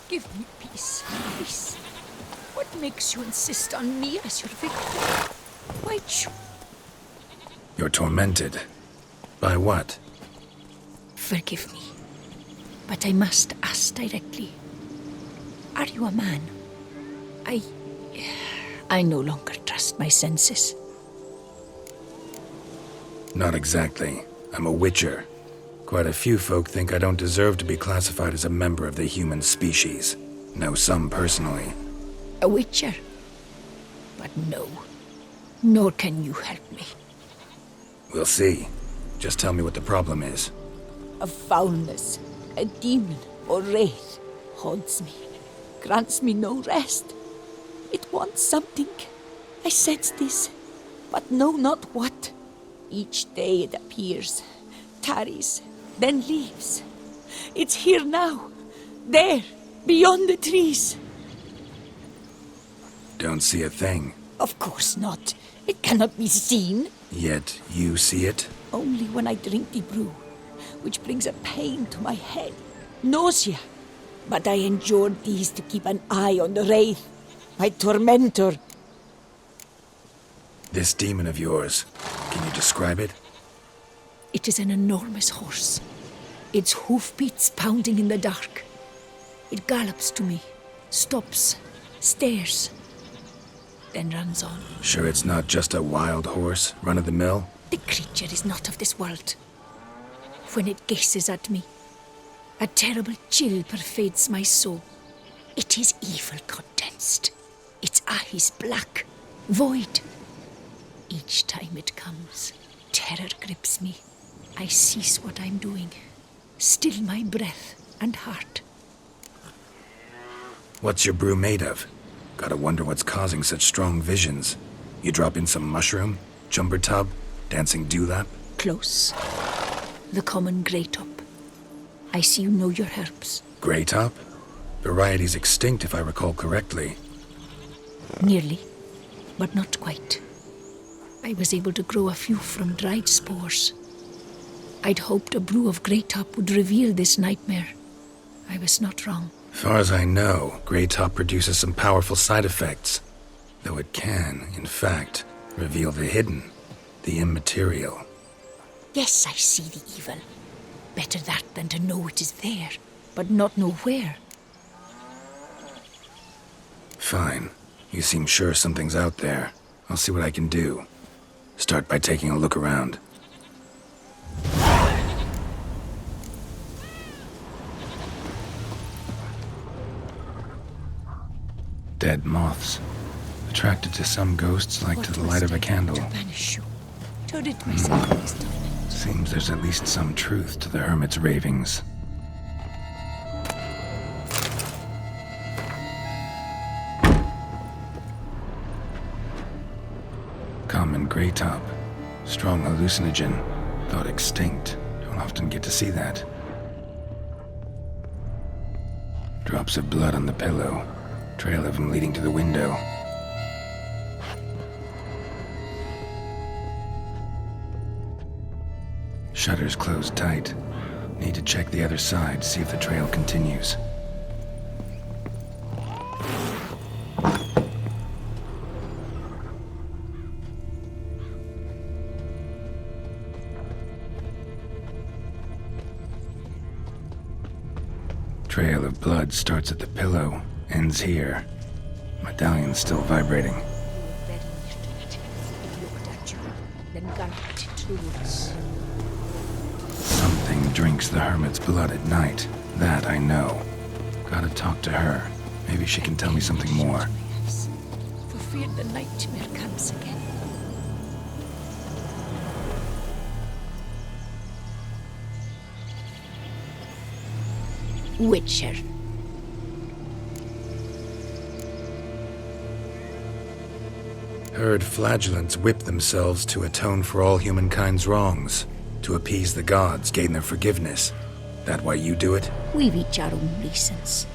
Give me peace, peace. What makes you insist on me as your victim? Why You're tormented. By what? Forgive me, but I must ask directly. Are you a man? I no longer trust my senses. Not exactly. I'm a witcher. Quite a few folk think I don't deserve to be classified as a member of the human species. Know some personally. A witcher? But no, nor can you help me. We'll see. Just tell me what the problem is. A foulness, a demon or wraith haunts me, grants me no rest. It wants something. I sense this, but know not what. Each day it appears, tarries, then leaves. It's here now, there, beyond the trees. Don't see a thing. Of course not. It cannot be seen. Yet you see it? Only when I drink the brew, which brings a pain to my head, nausea. But I endured these to keep an eye on the wraith, my tormentor. This demon of yours, can you describe it? It is an enormous horse, its hoofbeats pounding in the dark. It gallops to me, stops, stares, then runs on. Sure it's not just a wild horse, run-of-the-mill? The creature is not of this world. When it gazes at me, a terrible chill pervades my soul. It is evil condensed, its eyes black, void. Each time it comes, terror grips me. I cease what I'm doing, still my breath and heart. What's your brew made of? Gotta wonder what's causing such strong visions. You drop in some mushroom, jumper tub, dancing dewlap? Close. The common grey top. I see you know your herbs. Grey top? Variety's extinct if I recall correctly. Nearly, but not quite. I was able to grow a few from dried spores. I'd hoped a brew of grey top would reveal this nightmare. I was not wrong. Far as I know, grey top produces some powerful side effects. Though it can, in fact, reveal the hidden, the immaterial. Yes, I see the evil. Better that than to know it is there, but not know where. Fine. You seem sure something's out there. I'll see what I can do. Start by taking a look around. Dead moths. Attracted to some ghosts like to the light of a candle. Seems there's at least some truth to the hermit's ravings. Common grey top. Strong hallucinogen. Thought extinct. Don't often get to see that. Drops of blood on the pillow. Trail of him leading to the window. Shutters closed tight. Need to check the other side, see if the trail continues. Trail of blood starts at the pillow, ends here. Medallion's still vibrating. Something drinks the hermit's blood at night. That I know. Gotta talk to her. Maybe she can tell me something more. For fear the nightmare comes again. Witcher. Heard flagellants whip themselves to atone for all humankind's wrongs, to appease the gods, gain their forgiveness. That why you do it? We've each our own reasons.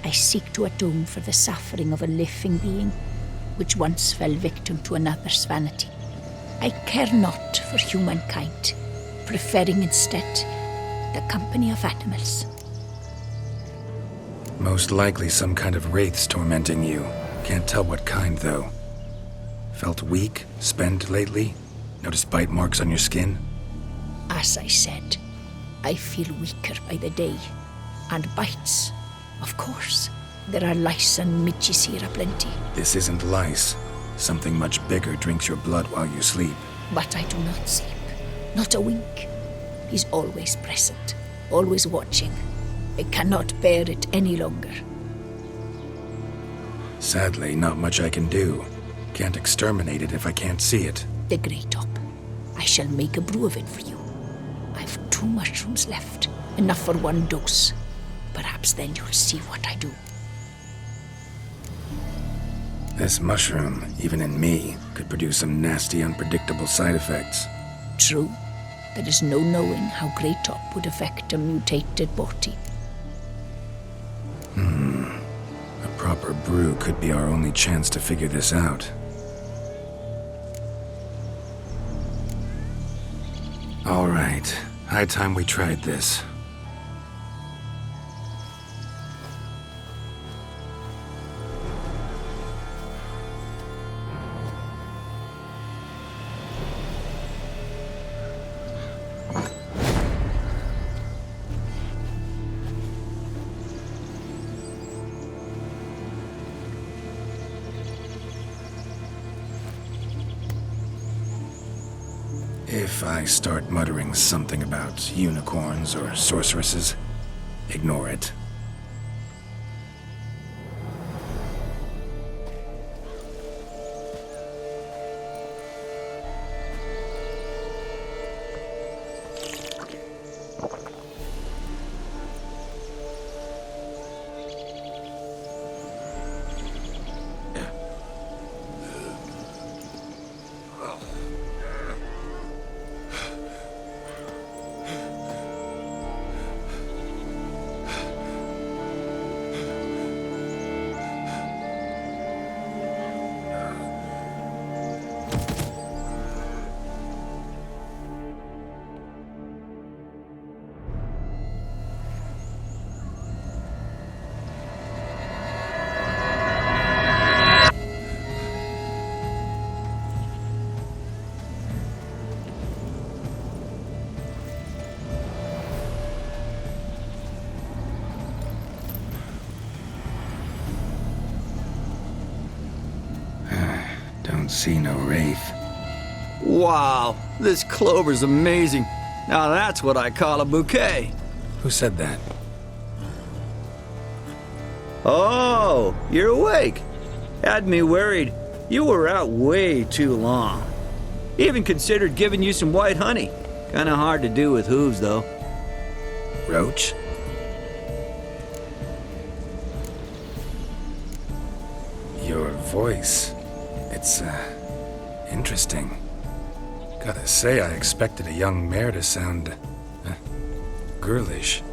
I seek to atone for the suffering of a living being, which once fell victim to another's vanity. I care not for humankind, preferring instead the company of animals. Most likely some kind of wraiths tormenting you. Can't tell what kind, though. Felt weak, spent lately? Noticed bite marks on your skin? As I said, I feel weaker by the day. And bites, of course. There are lice and midges here aplenty. This isn't lice. Something much bigger drinks your blood while you sleep. But I do not sleep. Not a wink. He's always present, always watching. I cannot bear it any longer. Sadly, not much I can do. Can't exterminate it if I can't see it. The Great Up. I shall make a brew of it for you. I've 2 mushrooms left, enough for 1 dose. Perhaps then you'll see what I do. This mushroom, even in me, could produce some nasty, unpredictable side effects. True. There is no knowing how Great Up would affect a mutated body. A proper brew could be our only chance to figure this out. All right. High time we tried this. If I start muttering something about unicorns or sorceresses, ignore it. Don't see no wraith. Wow, this clover's amazing. Now that's what I call a bouquet. Who said that? Oh, you're awake. Had me worried. You were out way too long. Even considered giving you some white honey. Kinda hard to do with hooves, though. Roach? Your voice. It's, interesting. Gotta say, I expected a young mare to sound, girlish.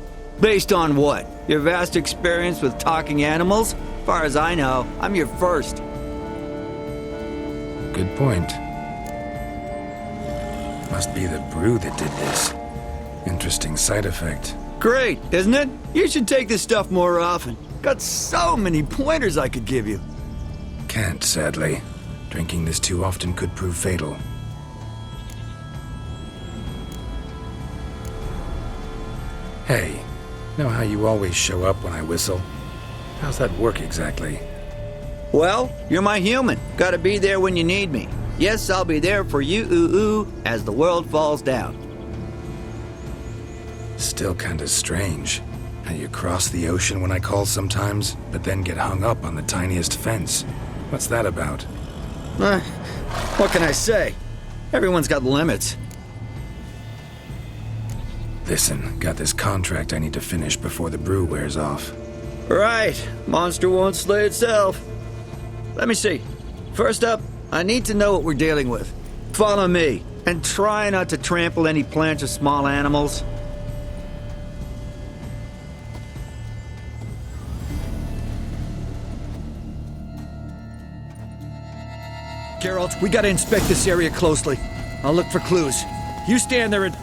Based on what? Your vast experience with talking animals? Far as I know, I'm your first. Good point. Must be the brew that did this. Interesting side effect. Great, isn't it? You should take this stuff more often. Got so many pointers I could give you. Can't, sadly. Drinking this too often could prove fatal. Hey, know how you always show up when I whistle? How's that work exactly? Well, you're my human. Gotta be there when you need me. Yes, I'll be there for you, ooh, as the world falls down. Still kinda strange. How you cross the ocean when I call sometimes, but then get hung up on the tiniest fence. What's that about? What can I say? Everyone's got limits. Listen, got this contract I need to finish before the brew wears off. Right, monster won't slay itself. Let me see. First up, I need to know what we're dealing with. Follow me, and try not to trample any plants or small animals. Geralt, we gotta inspect this area closely. I'll look for clues. You stand there and...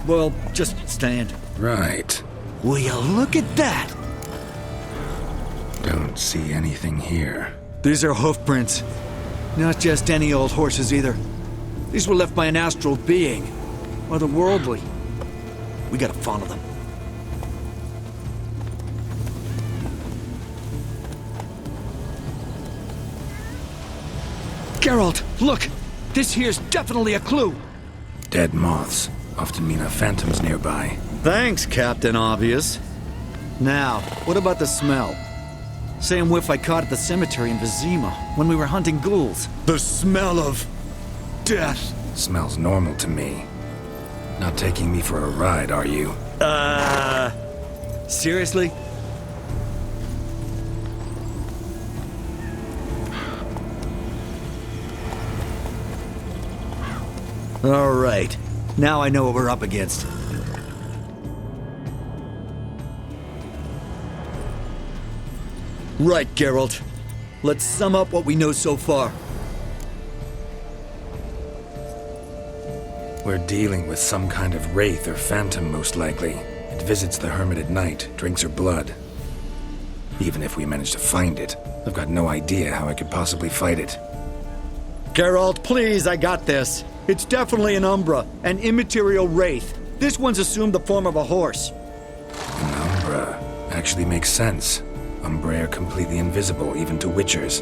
well, just stand. Right. Will you look at that? Don't see anything here. These are hoof prints. Not just any old horses either. These were left by an astral being. Otherworldly. We gotta follow them. Geralt, look! This here's definitely a clue! Dead moths often mean a phantom's nearby. Thanks, Captain Obvious. Now, what about the smell? Same whiff I caught at the cemetery in Vizima when we were hunting ghouls. The smell of... death. Smells normal to me. Not taking me for a ride, are you? Seriously? All right. Now I know what we're up against. Right, Geralt. Let's sum up what we know so far. We're dealing with some kind of wraith or phantom, most likely. It visits the hermit at night, drinks her blood. Even if we manage to find it, I've got no idea how I could possibly fight it. Geralt, please, I got this. It's definitely an Umbra, an immaterial wraith. This one's assumed the form of a horse. An Umbra actually makes sense. Umbra are completely invisible, even to Witchers.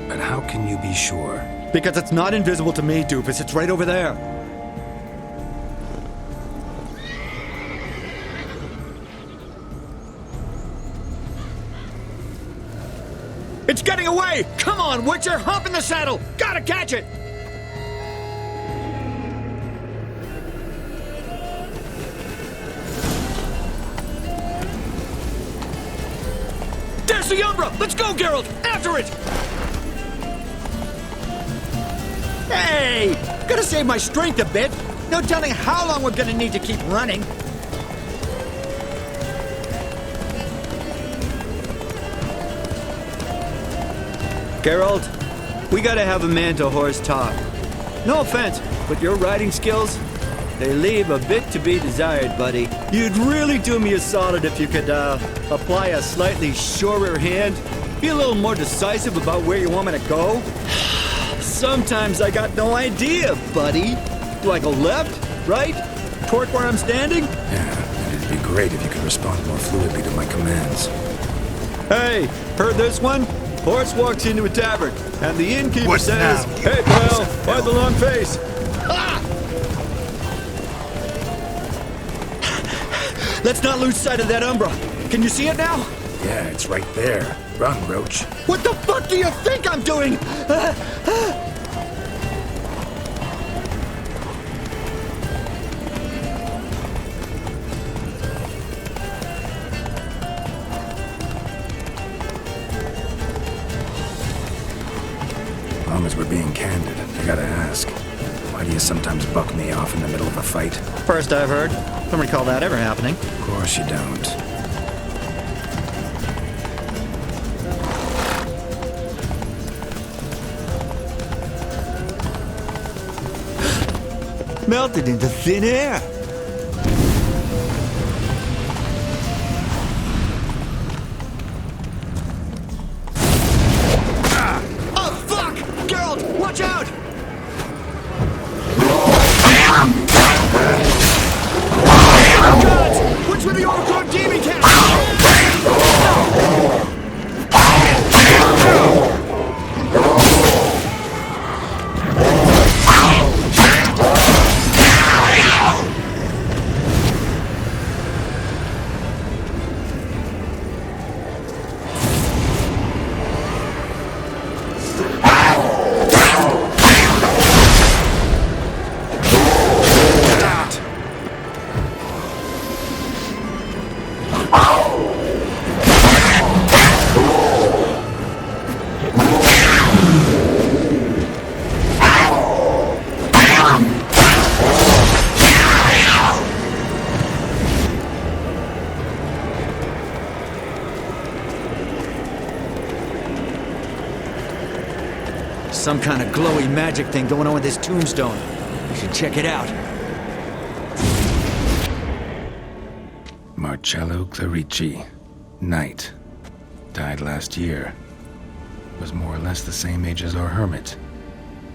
But how can you be sure? Because it's not invisible to me, Doofus. It's right over there. It's getting away! Come on, Witcher! Hop in the saddle! Gotta catch it! There's the Umbra! Let's go, Geralt! After it! Hey! Gotta save my strength a bit. No telling how long we're gonna need to keep running. Geralt, we gotta have a man-to-horse talk. No offense, but your riding skills, they leave a bit to be desired, buddy. You'd really do me a solid if you could, apply a slightly surer hand. Be a little more decisive about where you want me to go. Sometimes I got no idea, buddy. Do I go left, right, toward where I'm standing? Yeah, and it'd be great if you could respond more fluidly to my commands. Hey, heard this one? Horse walks into a tavern, and the innkeeper What says, now? "Hey, pal, why the long face?" Ah! Let's not lose sight of that Umbra. Can you see it now? Yeah, it's right there. Run, Roach. What the fuck do you think I'm doing? As long as we're being candid, I gotta ask. Why do you sometimes buck me off in the middle of a fight? First I've heard. Don't recall that ever happening. Of course you don't. Melted into thin air. Oh, fuck! Geralt, watch out! Gods! Which were the overgrown demon cats? Some kind of glowy magic thing going on with this tombstone. We should check it out. Marcello Clerici. Knight. died last year. Was more or less the same age as our hermit.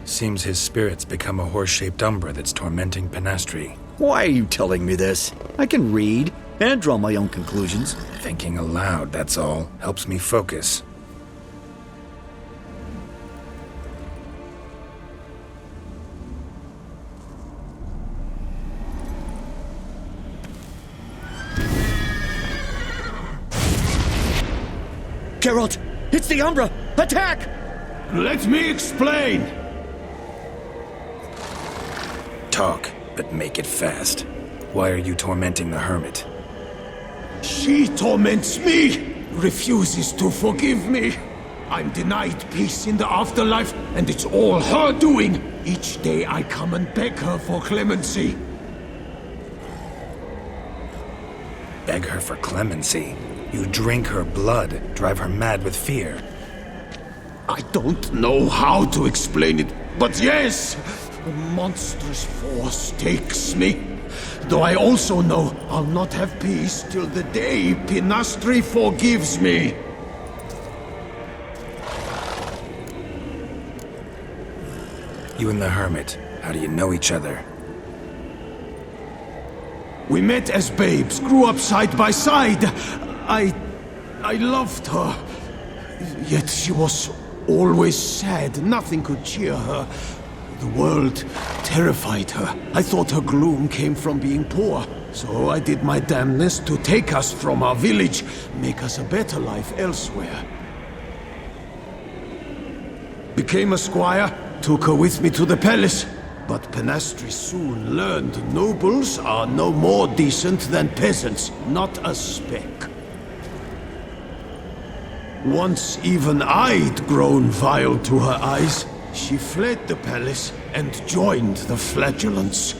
Seems his spirit's become a horse-shaped umbra that's tormenting Pinastri. Why are you telling me this? I can read and draw my own conclusions. Thinking aloud, that's all. Helps me focus. Geralt, it's the Umbra! Attack! Let me explain! Talk, but make it fast. Why are you tormenting the hermit? She torments me, refuses to forgive me. I'm denied peace in the afterlife, and it's all her doing. Each day I come and beg her for clemency. Beg her for clemency? You drink her blood, drive her mad with fear. I don't know how to explain it, but yes, a monstrous force takes me. Though I also know I'll not have peace till the day Pinastri forgives me. You and the hermit, how do you know each other? We met as babes, grew up side by side. I loved her. Yet she was always sad. Nothing could cheer her. The world terrified her. I thought her gloom came from being poor. So I did my damnedest to take us from our village, make us a better life elsewhere. Became a squire, took her with me to the palace. But Pinastri soon learned nobles are no more decent than peasants, not a speck. Once even I'd grown vile to her eyes, she fled the palace and joined the flagellants.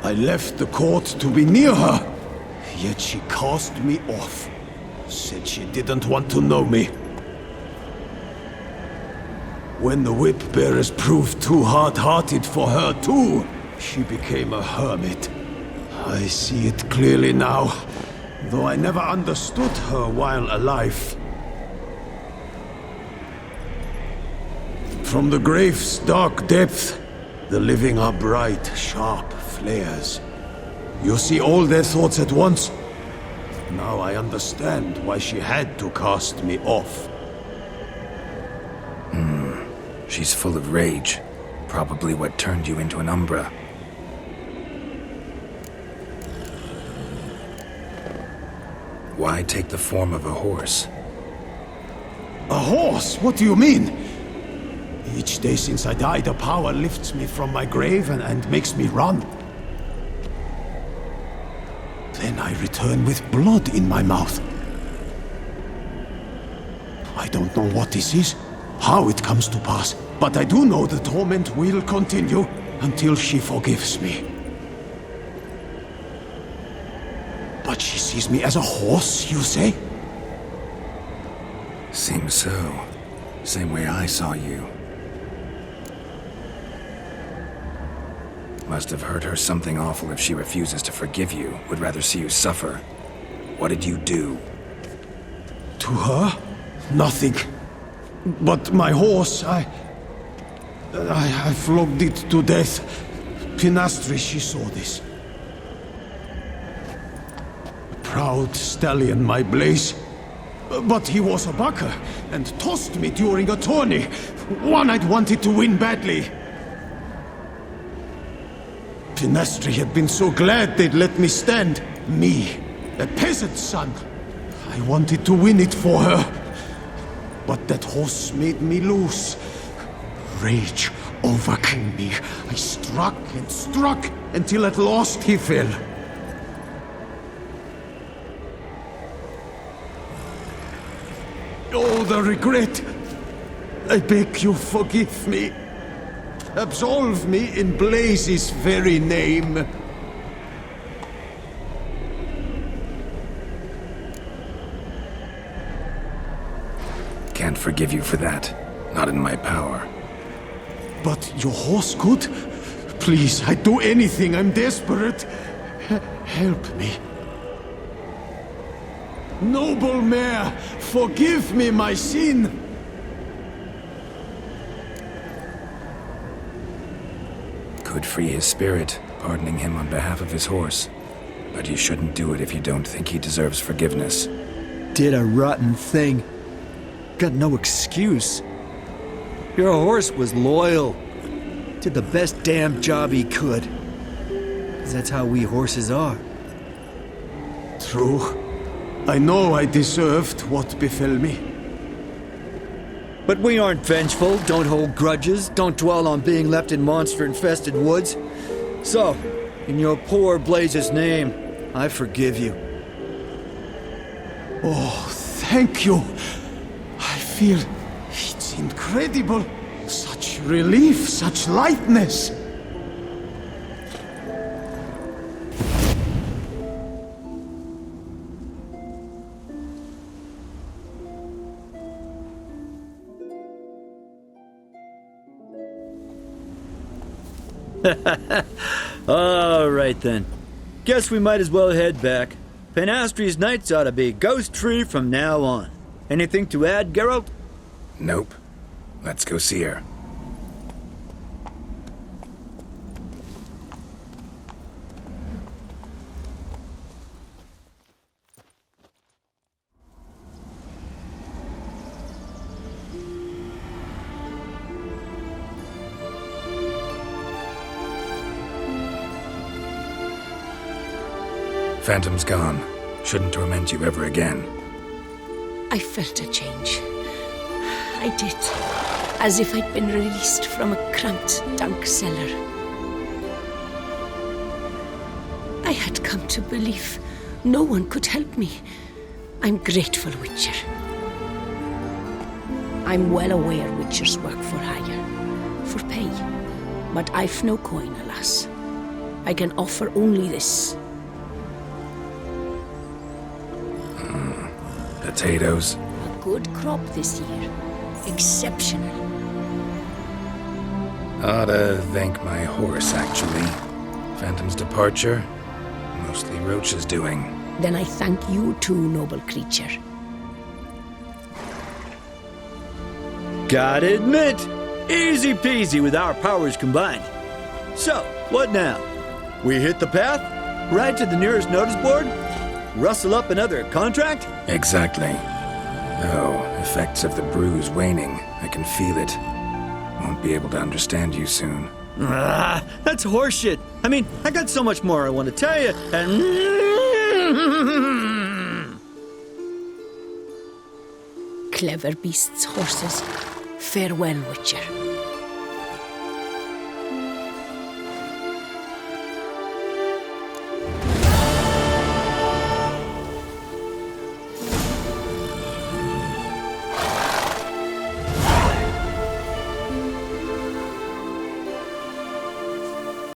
I left the court to be near her, yet she cast me off. Said she didn't want to know me. When the whip-bearers proved too hard-hearted for her too, she became a hermit. I see it clearly now, though I never understood her while alive. From the grave's dark depth, the living are bright, sharp flares. You see all their thoughts at once. Now I understand why she had to cast me off. She's full of rage. Probably what turned you into an umbra. Why take the form of a horse? A horse? What do you mean? Each day since I died, a power lifts me from my grave and makes me run. Then I return with blood in my mouth. I don't know what this is, how it comes to pass, but I do know the torment will continue until she forgives me. But she sees me as a horse, you say? Seems so. Same way I saw you. Must have hurt her something awful if she refuses to forgive you, would rather see you suffer. What did you do? To her? Nothing. But my horse, I flogged it to death. Pinastri, she saw this. Proud stallion, my Blaze. But he was a bucker, and tossed me during a tourney. One I'd wanted to win badly. Pinastri had been so glad they'd let me stand. Me, a peasant's son. I wanted to win it for her. But that horse made me lose. Rage overcame me. I struck and struck until at last he fell. Oh, the regret! I beg you, forgive me. Absolve me in Blaze's very name. Can't forgive you for that. Not in my power. But your horse could? Please, I'd do anything. I'm desperate. Help me. Noble mare, forgive me my sin. Could free his spirit, pardoning him on behalf of his horse. But you shouldn't do it if you don't think he deserves forgiveness. Did a rotten thing. Got no excuse. Your horse was loyal. Did the best damn job he could. 'Cause that's how we horses are. True. I know I deserved what befell me. But we aren't vengeful, don't hold grudges, don't dwell on being left in monster-infested woods. So, in your poor Blaze's name, I forgive you. Oh, thank you. I feel it's incredible. Such relief, such lightness. All right then. Guess we might as well head back. Pinastri's nights ought to be ghost-free from now on. Anything to add, Geralt? Nope. Let's go see her. Phantom's gone. Shouldn't torment you ever again. I felt a change. I did. As if I'd been released from a cramped, dank cellar. I had come to believe no one could help me. I'm grateful, Witcher. I'm well aware Witchers work for hire, for pay. But I've no coin, alas. I can offer only this. Potatoes. A good crop this year. Exceptional. Ought to thank my horse, actually. Phantom's departure, mostly Roach's doing. Then I thank you too, noble creature. Gotta admit, easy peasy with our powers combined. So, what now? We hit the path? Right to the nearest notice board? Rustle up another contract? Exactly. Oh, effects of the bruise waning. I can feel it. Won't be able to understand you soon. That's horseshit. I mean, I got so much more I want to tell you, and... Clever beasts, horses. Farewell, Witcher.